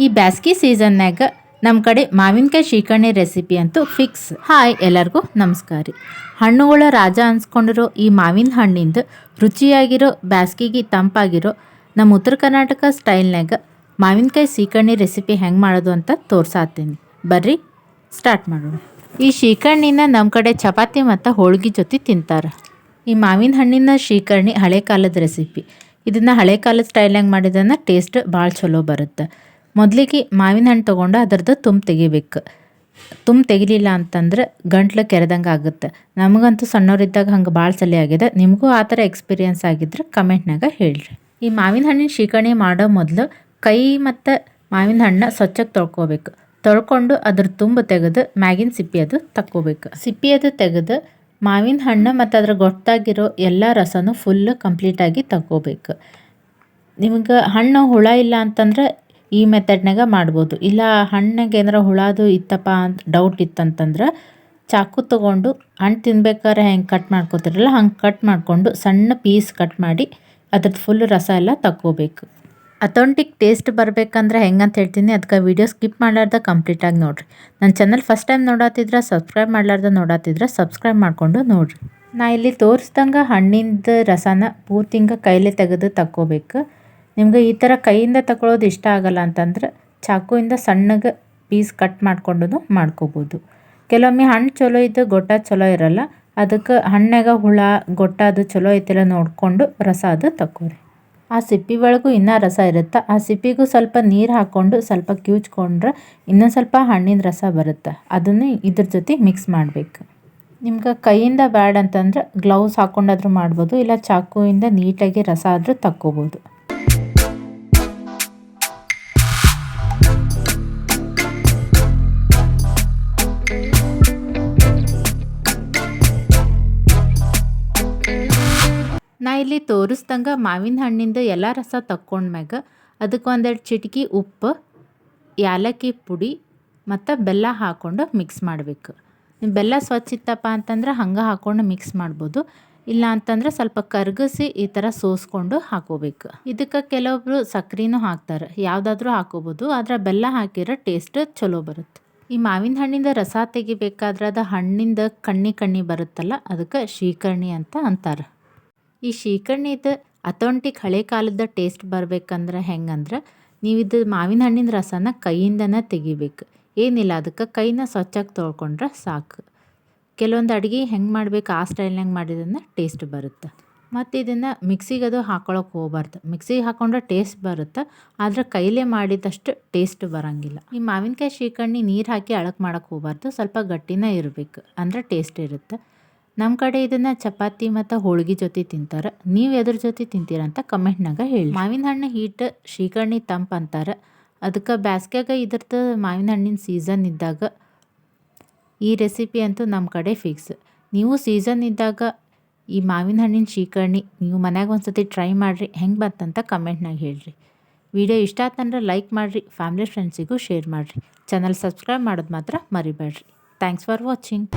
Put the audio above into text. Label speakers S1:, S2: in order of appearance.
S1: ಈ ಬ್ಯಾಸ್ಗಿ ಸೀಸನ್ಯಾಗ ನಮ್ಮ ಕಡೆ ಮಾವಿನಕಾಯಿ ಶೀಕರ್ಣಿ ರೆಸಿಪಿ ಅಂತೂ ಫಿಕ್ಸ್. ಹಾಯ್ ಎಲ್ಲರಿಗೂ ನಮಸ್ಕಾರ ರೀ. ಹಣ್ಣುಗಳ ರಾಜ ಅನ್ಸ್ಕೊಂಡಿರೋ ಈ ಮಾವಿನ ಹಣ್ಣಿಂದ ರುಚಿಯಾಗಿರೋ ಬ್ಯಾಸ್ಗಿಗೆ ತಂಪಾಗಿರೋ ನಮ್ಮ ಉತ್ತರ ಕರ್ನಾಟಕ ಸ್ಟೈಲ್ನಾಗ ಮಾವಿನಕಾಯಿ ಸೀಕರ್ಣಿ ರೆಸಿಪಿ ಹೆಂಗೆ ಮಾಡೋದು ಅಂತ ತೋರ್ಸಾತೀನಿ. ಬರ್ರಿ ಸ್ಟಾರ್ಟ್ ಮಾಡೋಣ. ಈ ಶೀಕರ್ಣಿನ ನಮ್ಮ ಕಡೆ ಚಪಾತಿ ಮತ್ತು ಹೋಳ್ಗೆ ಜೊತೆ ತಿಂತಾರೆ. ಈ ಮಾವಿನ ಹಣ್ಣಿನ ಶೀಕರ್ಣಿ ಹಳೆ ಕಾಲದ ರೆಸಿಪಿ. ಇದನ್ನು ಹಳೆ ಕಾಲದ ಸ್ಟೈಲ್ನಾಗ ಮಾಡಿದನ್ನ ಟೇಸ್ಟ್ ಭಾಳ ಚಲೋ ಬರುತ್ತೆ. ಮೊದಲಿಗೆ ಮಾವಿನ ಹಣ್ಣು ತೊಗೊಂಡು ಅದರದ್ದು ತುಂಬ ತೆಗಿಬೇಕು. ತುಂಬ ತೆಗಿಲಿಲ್ಲ ಅಂತಂದ್ರೆ ಗಂಟ್ಲು ಕೆರೆದಂಗೆ ಆಗುತ್ತೆ. ನಮಗಂತೂ ಸಣ್ಣವರಿದ್ದಾಗ ಹಂಗೆ ಭಾಳ ಸಲ ಆಗಿದೆ. ನಿಮಗೂ ಆ ಥರ ಎಕ್ಸ್ಪೀರಿಯನ್ಸ್ ಆಗಿದ್ರೆ ಕಮೆಂಟ್ನಾಗ ಹೇಳ್ರಿ. ಈ ಮಾವಿನ ಹಣ್ಣಿನ ಶೀಕರ್ಣಿ ಮಾಡೋ ಮೊದಲು ಕೈ ಮತ್ತು ಮಾವಿನ ಹಣ್ಣು ಸ್ವಚ್ಛಗೆ ತೊಳ್ಕೊಬೇಕು. ತೊಳ್ಕೊಂಡು ಅದ್ರ ತುಂಬ ತೆಗೆದು ಮ್ಯಾಗಿನ ಸಿಪ್ಪಿ ಅದು ತಕ್ಕೋಬೇಕು. ಸಿಪ್ಪಿ ಅದು ತೆಗೆದು ಮಾವಿನ ಹಣ್ಣು ಮತ್ತು ಅದ್ರ ಗೊತ್ತಾಗಿರೋ ಎಲ್ಲ ರಸನೂ ಫುಲ್ಲು ಕಂಪ್ಲೀಟಾಗಿ ತಗೋಬೇಕು. ನಿಮ್ಗೆ ಹಣ್ಣು ಹುಳ ಇಲ್ಲ ಅಂತಂದ್ರೆ ಈ ಮೆಥಡ್ನಾಗ ಮಾಡ್ಬೋದು. ಇಲ್ಲ ಹಣ್ಣಿಗೆ ಏನಾರ ಹುಳದು ಇತ್ತಪ್ಪ ಅಂತ ಡೌಟ್ ಇತ್ತಂತಂದ್ರೆ ಚಾಕು ತೊಗೊಂಡು ಹಣ್ಣು ತಿನ್ಬೇಕಾದ್ರೆ ಹೆಂಗೆ ಕಟ್ ಮಾಡ್ಕೋತಿರಲ್ಲ ಹಂಗೆ ಕಟ್ ಮಾಡಿಕೊಂಡು ಸಣ್ಣ ಪೀಸ್ ಕಟ್ ಮಾಡಿ ಅದ್ರದ್ದು ಫುಲ್ ರಸ ಎಲ್ಲ ತಗೋಬೇಕು. ಅಥೆಂಟಿಕ್ ಟೇಸ್ಟ್ ಬರಬೇಕಂದ್ರೆ ಹೆಂಗಂತ ಹೇಳ್ತೀನಿ. ಅದಕ್ಕೆ ವೀಡಿಯೋ ಸ್ಕಿಪ್ ಮಾಡಲಾರ್ದ ಕಂಪ್ಲೀಟಾಗಿ ನೋಡಿರಿ. ನನ್ನ ಚಾನಲ್ ಫಸ್ಟ್ ಟೈಮ್ ನೋಡತ್ತಿದ್ರೆ ಸಬ್ಸ್ಕ್ರೈಬ್ ಮಾಡಲಾರ್ದ ನೋಡತ್ತಿದ್ರೆ ಸಬ್ಸ್ಕ್ರೈಬ್ ಮಾಡಿಕೊಂಡು ನೋಡಿರಿ. ನಾ ಇಲ್ಲಿ ತೋರಿಸ್ದಂಗೆ ಹಣ್ಣಿಂದ ರಸನ ಪೂರ್ತಿಂಗ ಕೈಲೇ ತೆಗೆದು ತಗೋಬೇಕು. ನಿಮ್ಗೆ ಈ ಥರ ಕೈಯಿಂದ ತಗೊಳ್ಳೋದು ಇಷ್ಟ ಆಗಲ್ಲ ಅಂತಂದ್ರೆ ಚಾಕುವಿಂದ ಸಣ್ಣಗೆ ಪೀಸ್ ಕಟ್ ಮಾಡ್ಕೊಂಡು ಮಾಡ್ಕೋಬೋದು. ಕೆಲವೊಮ್ಮೆ ಹಣ್ಣು ಚಲೋ ಇದ್ದು ಗೊಟ್ಟ ಚಲೋ ಇರಲ್ಲ. ಅದಕ್ಕೆ ಹಣ್ಣಾಗ ಹುಳ ಗೊಟ್ಟ ಅದು ಚಲೋ ಐತಿಲ್ಲ ನೋಡಿಕೊಂಡು ರಸ ಅದು ತಗೋರಿ. ಆ ಸಿಪ್ಪಿ ಒಳಗೂ ಇನ್ನೂ ರಸ ಇರುತ್ತೆ. ಆ ಸಿಪ್ಪಿಗೂ ಸ್ವಲ್ಪ ನೀರು ಹಾಕ್ಕೊಂಡು ಸ್ವಲ್ಪ ಕಿವುಚ್ಕೊಂಡ್ರೆ ಇನ್ನೊಂದು ಸ್ವಲ್ಪ ಹಣ್ಣಿನ ರಸ ಬರುತ್ತೆ. ಅದನ್ನು ಇದ್ರ ಜೊತೆ ಮಿಕ್ಸ್ ಮಾಡಬೇಕು. ನಿಮ್ಗೆ ಕೈಯಿಂದ ಬ್ಯಾಡ್ ಅಂತಂದ್ರೆ ಗ್ಲೌಸ್ ಹಾಕ್ಕೊಂಡಾದ್ರೂ ಮಾಡ್ಬೋದು. ಇಲ್ಲ ಚಾಕುವಿಂದ ನೀಟಾಗಿ ರಸ ಆದರೂ ತಕ್ಕೋಬೋದು. ನಾ ಇಲ್ಲಿ ತೋರಿಸ್ದಂಗೆ ಮಾವಿನ ಹಣ್ಣಿಂದ ಎಲ್ಲ ರಸ ತಕ್ಕೊಂಡ್ಮ್ಯಾಗ ಅದಕ್ಕೆ ಒಂದೆರಡು ಚಿಟಿಕೆ ಉಪ್ಪು, ಏಲಕ್ಕಿ ಪುಡಿ ಮತ್ತು ಬೆಲ್ಲ ಹಾಕ್ಕೊಂಡು ಮಿಕ್ಸ್ ಮಾಡಬೇಕು. ಬೆಲ್ಲ ಸ್ವಚ್ಛ ಇತ್ತಪ್ಪ ಅಂತಂದ್ರೆ ಹಂಗೆ ಹಾಕ್ಕೊಂಡು ಮಿಕ್ಸ್ ಮಾಡ್ಬೋದು. ಇಲ್ಲ ಅಂತಂದ್ರೆ ಸ್ವಲ್ಪ ಕರಗಿಸಿ ಈ ಥರ ಸೋಸ್ಕೊಂಡು ಹಾಕೋಬೇಕು. ಇದಕ್ಕೆ ಕೆಲವೊಬ್ರು ಸಕ್ಕರೆನೂ ಹಾಕ್ತಾರೆ. ಯಾವುದಾದ್ರೂ ಹಾಕೋಬೋದು. ಆದರೆ ಬೆಲ್ಲ ಹಾಕಿರೋ ಟೇಸ್ಟ್ ಚಲೋ ಬರುತ್ತೆ. ಈ ಮಾವಿನ ಹಣ್ಣಿಂದ ರಸ ತೆಗಿಬೇಕಾದ್ರೆ ಅದು ಹಣ್ಣಿಂದ ಕಣ್ಣಿ ಬರುತ್ತಲ್ಲ ಅದಕ್ಕೆ ಶೀಕರ್ಣಿ ಅಂತ ಅಂತಾರೆ. ಈ ಶೀಕರ್ಣಿದು ಅಥೆಂಟಿಕ್ ಹಳೆ ಕಾಲದ ಟೇಸ್ಟ್ ಬರಬೇಕಂದ್ರೆ ಹೆಂಗಂದ್ರೆ ನೀವು ಇದು ಮಾವಿನ ಹಣ್ಣಿನ ರಸನ ಕೈಯಿಂದನೇ ತೆಗಿಬೇಕು. ಏನಿಲ್ಲ ಅದಕ್ಕೆ ಕೈನ ಸ್ವಚ್ಛಾಗಿ ತೊಳ್ಕೊಂಡ್ರೆ ಸಾಕು. ಕೆಲವೊಂದು ಅಡುಗೆ ಹೆಂಗೆ ಮಾಡಬೇಕು ಆ ಸ್ಟೈಲ್ನಾಗ ಮಾಡಿದ್ರೆ ಟೇಸ್ಟ್ ಬರುತ್ತೆ. ಮತ್ತು ಇದನ್ನು ಮಿಕ್ಸಿಗೆ ಅದು ಹಾಕ್ಕೊಳಕ್ಕೆ ಹೋಗ್ಬಾರ್ದು. ಮಿಕ್ಸಿಗೆ ಹಾಕ್ಕೊಂಡ್ರೆ ಟೇಸ್ಟ್ ಬರುತ್ತೆ. ಆದರೆ ಕೈಲೇ ಮಾಡಿದಷ್ಟು ಟೇಸ್ಟ್ ಬರೋಂಗಿಲ್ಲ. ಈ ಮಾವಿನಕಾಯಿ ಶೀಕರ್ಣಿ ನೀರು ಹಾಕಿ ಅಳಕ್ಕೆ ಮಾಡೋಕ್ಕೆ ಹೋಗ್ಬಾರ್ದು. ಸ್ವಲ್ಪ ಗಟ್ಟಿನೇ ಇರಬೇಕು ಅಂದರೆ ಟೇಸ್ಟ್ ಇರುತ್ತೆ. ನಮ್ಮ ಕಡೆ ಇದನ್ನು ಚಪಾತಿ ಮತ್ತು ಹೋಳ್ಗೆ ಜೊತೆ ತಿಂತಾರೆ. ನೀವು ಎದ್ರ ಜೊತೆ ತಿಂತೀರಂತ ಕಮೆಂಟ್ನಾಗ ಹೇಳಿ. ಮಾವಿನ ಹಣ್ಣು ಹೀಟ್ ಶೀಕರ್ಣಿ ತಂಪು ಅಂತಾರೆ. ಅದಕ್ಕೆ ಬ್ಯಾಸ್ಗ್ಯಾಗ ಇದ್ರದ್ದು ಮಾವಿನ ಹಣ್ಣಿನ ಸೀಸನ್ ಇದ್ದಾಗ ಈ ರೆಸಿಪಿ ಅಂತೂ ನಮ್ಮ ಕಡೆ ಫಿಕ್ಸ್. ನೀವು ಸೀಸನ್ ಇದ್ದಾಗ ಈ ಮಾವಿನ ಹಣ್ಣಿನ ಶೀಕರ್ಣಿ ನೀವು ಮನ್ಯಾಗ ಒಂದ್ಸತಿ ಟ್ರೈ ಮಾಡಿರಿ. ಹೆಂಗೆ ಬಂತಂತ ಕಮೆಂಟ್ನಾಗ ಹೇಳ್ರಿ. ವಿಡಿಯೋ ಇಷ್ಟ ಆತಂದ್ರೆ ಲೈಕ್ ಮಾಡಿರಿ. ಫ್ಯಾಮಿಲಿ ಫ್ರೆಂಡ್ಸಿಗೂ ಶೇರ್ ಮಾಡಿರಿ. ಚಾನಲ್ ಸಬ್ಸ್ಕ್ರೈಬ್ ಮಾಡೋದು ಮಾತ್ರ ಮರಿಬೇಡ್ರಿ. Thanks for watching.